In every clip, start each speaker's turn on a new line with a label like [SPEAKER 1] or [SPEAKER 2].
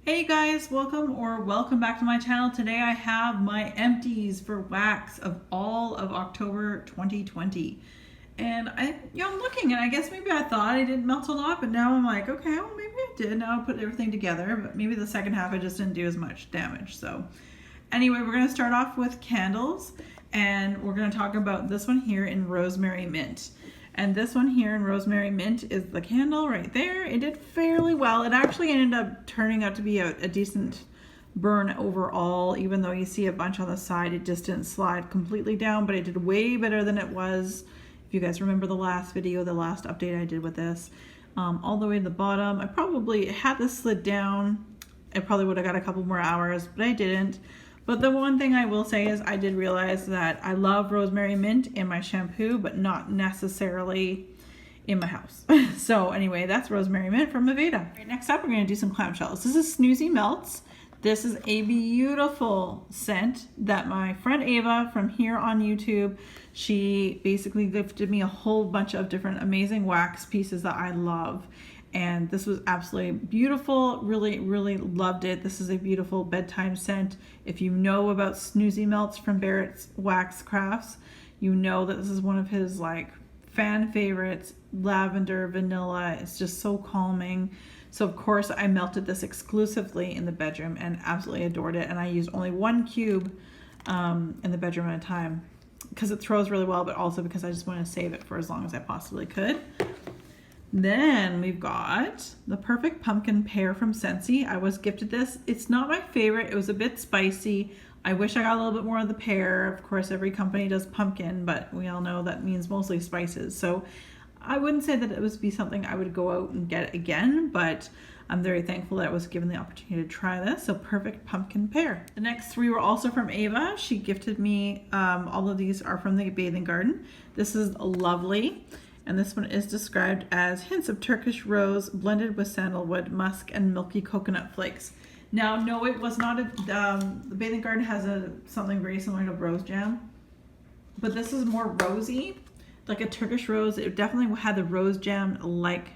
[SPEAKER 1] Hey guys, welcome back to my channel. Today I have my empties for wax of all of October 2020. And I'm looking and I guess maybe I thought I didn't melt a lot, but now I'm like, okay, well maybe I did. Now I put everything together, but maybe the second half I just didn't do as much damage. So anyway, we're gonna start off with candles and we're gonna talk about this one here in Rosemary Mint. And this one here in Rosemary Mint is the candle right there. It did fairly well. It actually ended up turning out to be a decent burn overall, even though you see a bunch on the side. It just didn't slide completely down, but it did way better than it was. If you guys remember the last video, the last update I did with this, all the way to the bottom. I probably had this slid down. I probably would have got a couple more hours, but I didn't. But the one thing I will say is I did realize that I love Rosemary Mint in my shampoo, but not necessarily in my house. So anyway, that's Rosemary Mint from Aveda. Right, next up, we're gonna do some clamshells. This is Snoozy Melts. This is a beautiful scent that my friend Ava from here on YouTube, she basically gifted me a whole bunch of different amazing wax pieces that I love. And this was absolutely beautiful. Really, really loved it. This is a beautiful bedtime scent. If you know about Snoozy Melts from Barrett's Wax Crafts, you know that this is one of his like fan favorites. Lavender, vanilla. It's just so calming. So of course I melted this exclusively in the bedroom and absolutely adored it. And I used only 1 cube in the bedroom at a time because it throws really well, but also because I just want to save it for as long as I possibly could. Then we've got the Perfect Pumpkin Pear from Scentsy. I was gifted this. It's not my favorite. It was a bit spicy. I wish I got a little bit more of the pear. Of course, every company does pumpkin, but we all know that means mostly spices. So I wouldn't say that it would be something I would go out and get again, but I'm very thankful that I was given the opportunity to try this. So Perfect Pumpkin Pear. The next 3 were also from Ava. She gifted me, all of these are from the Bathing Garden. This is lovely. And this one is described as hints of Turkish rose blended with sandalwood, musk, and milky coconut flakes. Now, no, it was not the Bathing Garden has something very similar to rose jam, but this is more rosy, like a Turkish rose. It definitely had the rose jam, like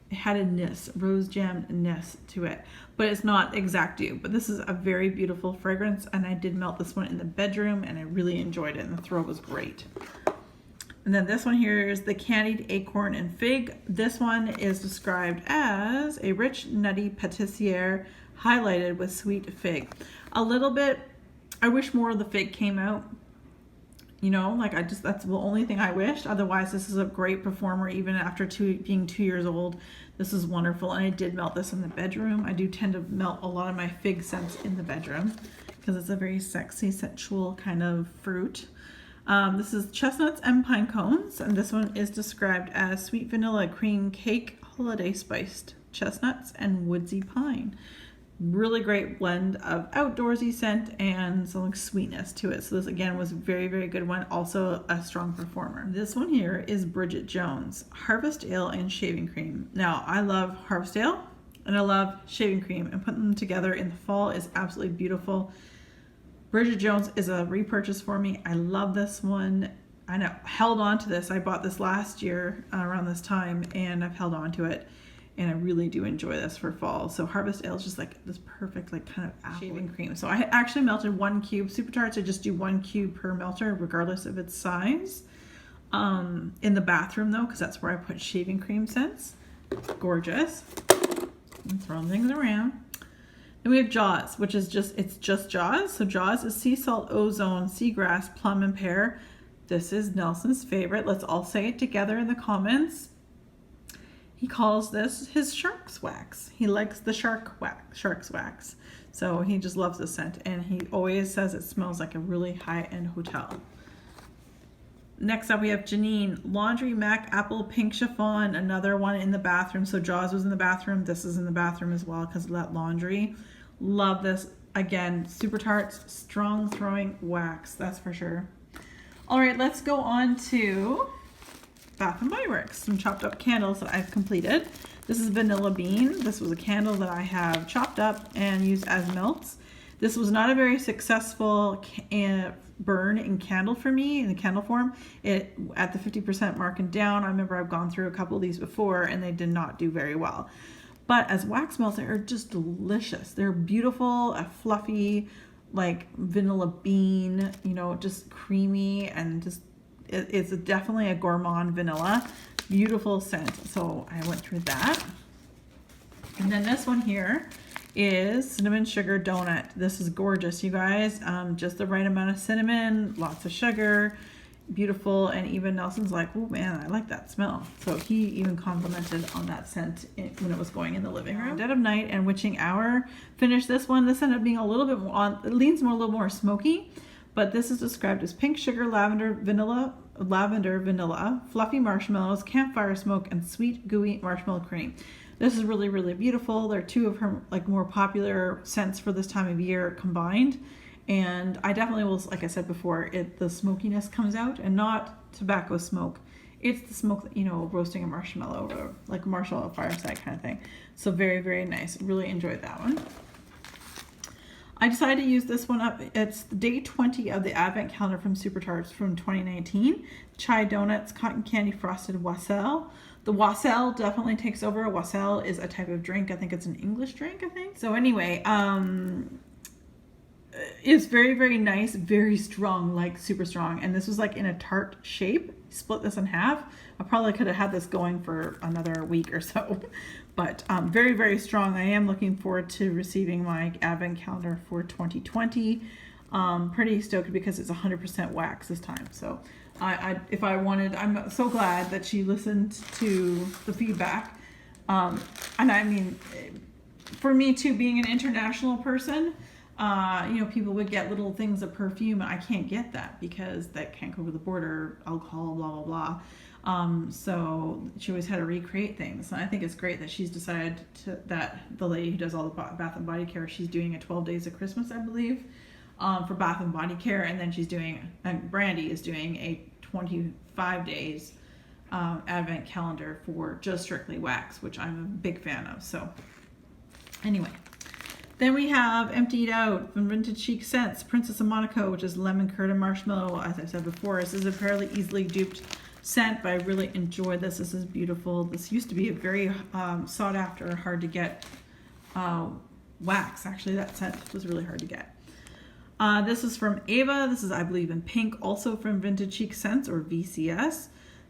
[SPEAKER 1] it had a rose jam-ness to it, but it's not exact dupe. But this is a very beautiful fragrance, and I did melt this one in the bedroom, and I really enjoyed it, and the throw was great. And then this one here is the Candied Acorn and Fig. This one is described as a rich, nutty patissiere highlighted with sweet fig. A little bit, I wish more of the fig came out. You know, like that's the only thing I wished. Otherwise, this is a great performer even after being 2 years old. This is wonderful. And I did melt this in the bedroom. I do tend to melt a lot of my fig scents in the bedroom because it's a very sexy, sensual kind of fruit. This is Chestnuts and Pine Cones, and this one is described as sweet vanilla cream cake, holiday spiced chestnuts and woodsy pine. Really great blend of outdoorsy scent and some sweetness to it. So this again was a very, very good one. Also a strong performer. This one here is Bridget Jones, Harvest Ale and Shaving Cream. Now I love Harvest Ale and I love shaving cream, and putting them together in the fall is absolutely beautiful. Bridget Jones is a repurchase for me. I love this one. I know, held on to this. I bought this last year around this time, and I've held on to it, and I really do enjoy this for fall. So Harvest Ale is just like this perfect like kind of shaving cream. So I actually melted 1 cube. Super Tarts, I just do 1 cube per melter regardless of its size. In the bathroom though, because that's where I put shaving cream scents. Gorgeous. I'm throwing things around. Then we have Jaws, which is it's just Jaws. So Jaws is sea salt, ozone, seagrass, plum, and pear. This is Nelson's favorite. Let's all say it together in the comments. He calls this his shark's wax. He likes the shark's wax. So he just loves the scent, and he always says it smells like a really high-end hotel. Next up we have Janine, Laundry Mac Apple Pink Chiffon, another one in the bathroom. So Jaws was in the bathroom. This is in the bathroom as well because of that laundry. Love this. Again, Super Tarts, strong throwing wax, that's for sure. All right, let's go on to Bath & Body Works, some chopped up candles that I've completed. This is Vanilla Bean. This was a candle that I have chopped up and used as melts. This was not a very successful burn in candle for me, in the candle form. It at the 50% mark and down. I remember I've gone through a couple of these before and they did not do very well. But as wax melts, they are just delicious. They're beautiful, a fluffy, like vanilla bean, you know, just creamy, and just it's definitely a gourmand vanilla. Beautiful scent. So I went through that. And then this one here is cinnamon sugar donut. This is gorgeous, you guys. Just the right amount of cinnamon, lots of sugar, beautiful. And even Nelson's like, oh man, I like that smell. So he even complimented on that scent when it was going in the living room. Dead of Night and Witching Hour finished this one. This ended up being a little bit more it leans more a little more smoky, but this is described as pink sugar, lavender vanilla, fluffy marshmallows, campfire smoke, and sweet gooey marshmallow cream. This is really, really beautiful. They're two of her like more popular scents for this time of year combined. And I definitely will, like I said before, the smokiness comes out, and not tobacco smoke. It's the smoke, you know, roasting a marshmallow, or like a marshmallow fireside kind of thing. So very, very nice. Really enjoyed that one. I decided to use this one up. It's day 20 of the Advent calendar from Super Tarts from 2019. Chai Donuts, Cotton Candy Frosted Wassail. The wassail definitely takes over. Wassail is a type of drink. I think it's an English drink, I think. So anyway, it's very, very nice, very strong, like super strong. And this was like in a tart shape. Split this in half. I probably could have had this going for another week or so. But very, very strong. I am looking forward to receiving my Advent calendar for 2020. Pretty stoked because it's 100% wax this time. So if I wanted, I'm so glad that she listened to the feedback. And I mean, for me too, being an international person, you know, people would get little things of perfume. I can't get that because that can't go over the border, alcohol, blah, blah, blah. So she always had to recreate things. And I think it's great that she's decided that the lady who does all the Bath and Body Care, she's doing a 12 Days of Christmas, I believe, for Bath and Body Care. And then she's doing, and Brandy is doing a 25 days Advent calendar for just strictly wax, which I'm a big fan of. So anyway. Then we have Emptied Out from Vintage Chic Scents, Princess of Monaco, which is lemon curd and marshmallow. As I said before, this is a fairly easily duped scent, but I really enjoy this. This is beautiful. This used to be a very sought after, hard to get wax. Actually, that scent was really hard to get. This is from Ava. This is, I believe, in pink, also from Vintage Chic Scents, or VCS.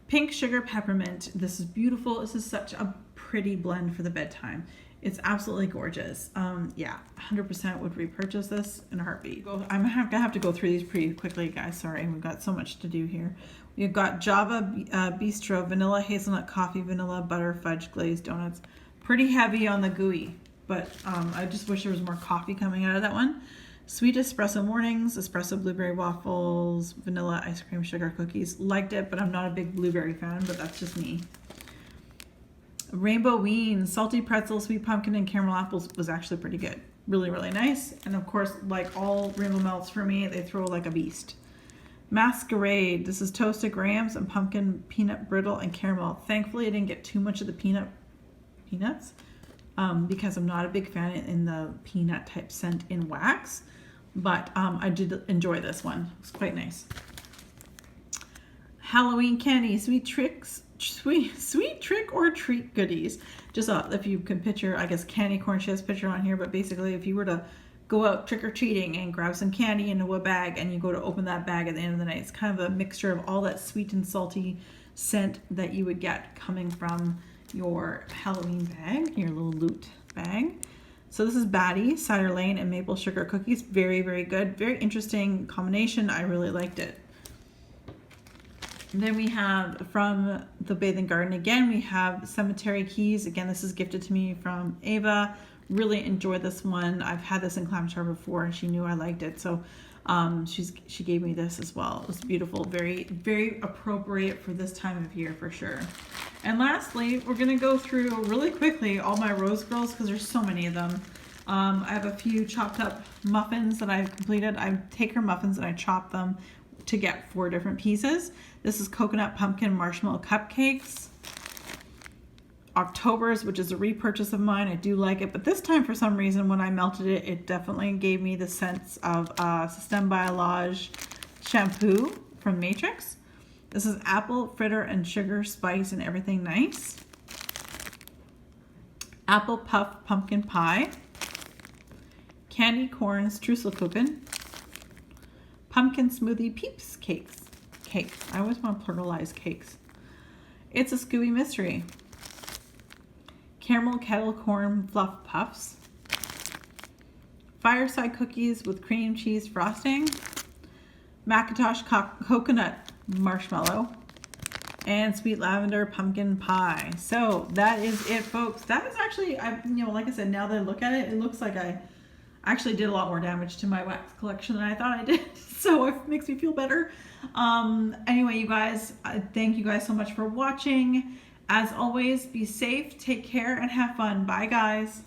[SPEAKER 1] Pink Sugar Peppermint. This is beautiful. This is such a pretty blend for the bedtime. It's absolutely gorgeous. Yeah, 100% would repurchase this in a heartbeat. I'm gonna have to go through these pretty quickly, guys. Sorry, we've got so much to do here. We've got Java Bistro, Vanilla Hazelnut Coffee, Vanilla Butter Fudge Glazed Donuts. Pretty heavy on the gooey, but I just wish there was more coffee coming out of that one. Sweet Espresso Mornings, Espresso Blueberry Waffles, Vanilla Ice Cream Sugar Cookies. Liked it, but I'm not a big blueberry fan, but that's just me. Rainbow Weens, Salty Pretzel, Sweet Pumpkin, and Caramel Apples was actually pretty good. Really, really nice. And of course, like all Rainbow Melts for me, they throw like a beast. Masquerade. This is toasted grahams and pumpkin peanut brittle and caramel. Thankfully, I didn't get too much of the peanuts because I'm not a big fan in the peanut type scent in wax. But I did enjoy this one. It's quite nice. Halloween candy, sweet trick or treat goodies. Just if you can picture, I guess candy corn, she has a picture on here, but basically if you were to go out trick-or-treating and grab some candy into a bag and you go to open that bag at the end of the night, it's kind of a mixture of all that sweet and salty scent that you would get coming from your Halloween bag, your little loot bag. So this is Batty, Cider Lane, and Maple Sugar Cookies. Very, very good. Very interesting combination. I really liked it. And then we have from the Bathing Garden again, we have Cemetery Keys. Again, this is gifted to me from Ava. Really enjoyed this one. I've had this in clam chowder before and she knew I liked it. So she gave me this as well. It was beautiful. Very, very appropriate for this time of year for sure. And lastly, we're going to go through really quickly all my Rose Girls because there's so many of them. I have a few chopped up muffins that I've completed. I take her muffins and I chop them to get 4 different pieces. This is Coconut Pumpkin Marshmallow Cupcakes. October's, which is a repurchase of mine. I do like it, but this time for some reason when I melted it, it definitely gave me the sense of Système Biolage shampoo from Matrix. This is apple, fritter, and sugar, spice, and everything nice. apple puff pumpkin pie, candy corn streuselkuchen, pumpkin smoothie peeps cake. I always want to pluralize cakes. It's a Scooby mystery. Caramel kettle corn fluff puffs, fireside cookies with cream cheese frosting, Macintosh coconut marshmallow, and sweet lavender pumpkin pie. So that is it, folks. That is actually, like I said, now that I look at it, it looks like I actually did a lot more damage to my wax collection than I thought I did. So it makes me feel better. Anyway, you guys, thank you guys so much for watching. As always, be safe, take care, and have fun. Bye, guys.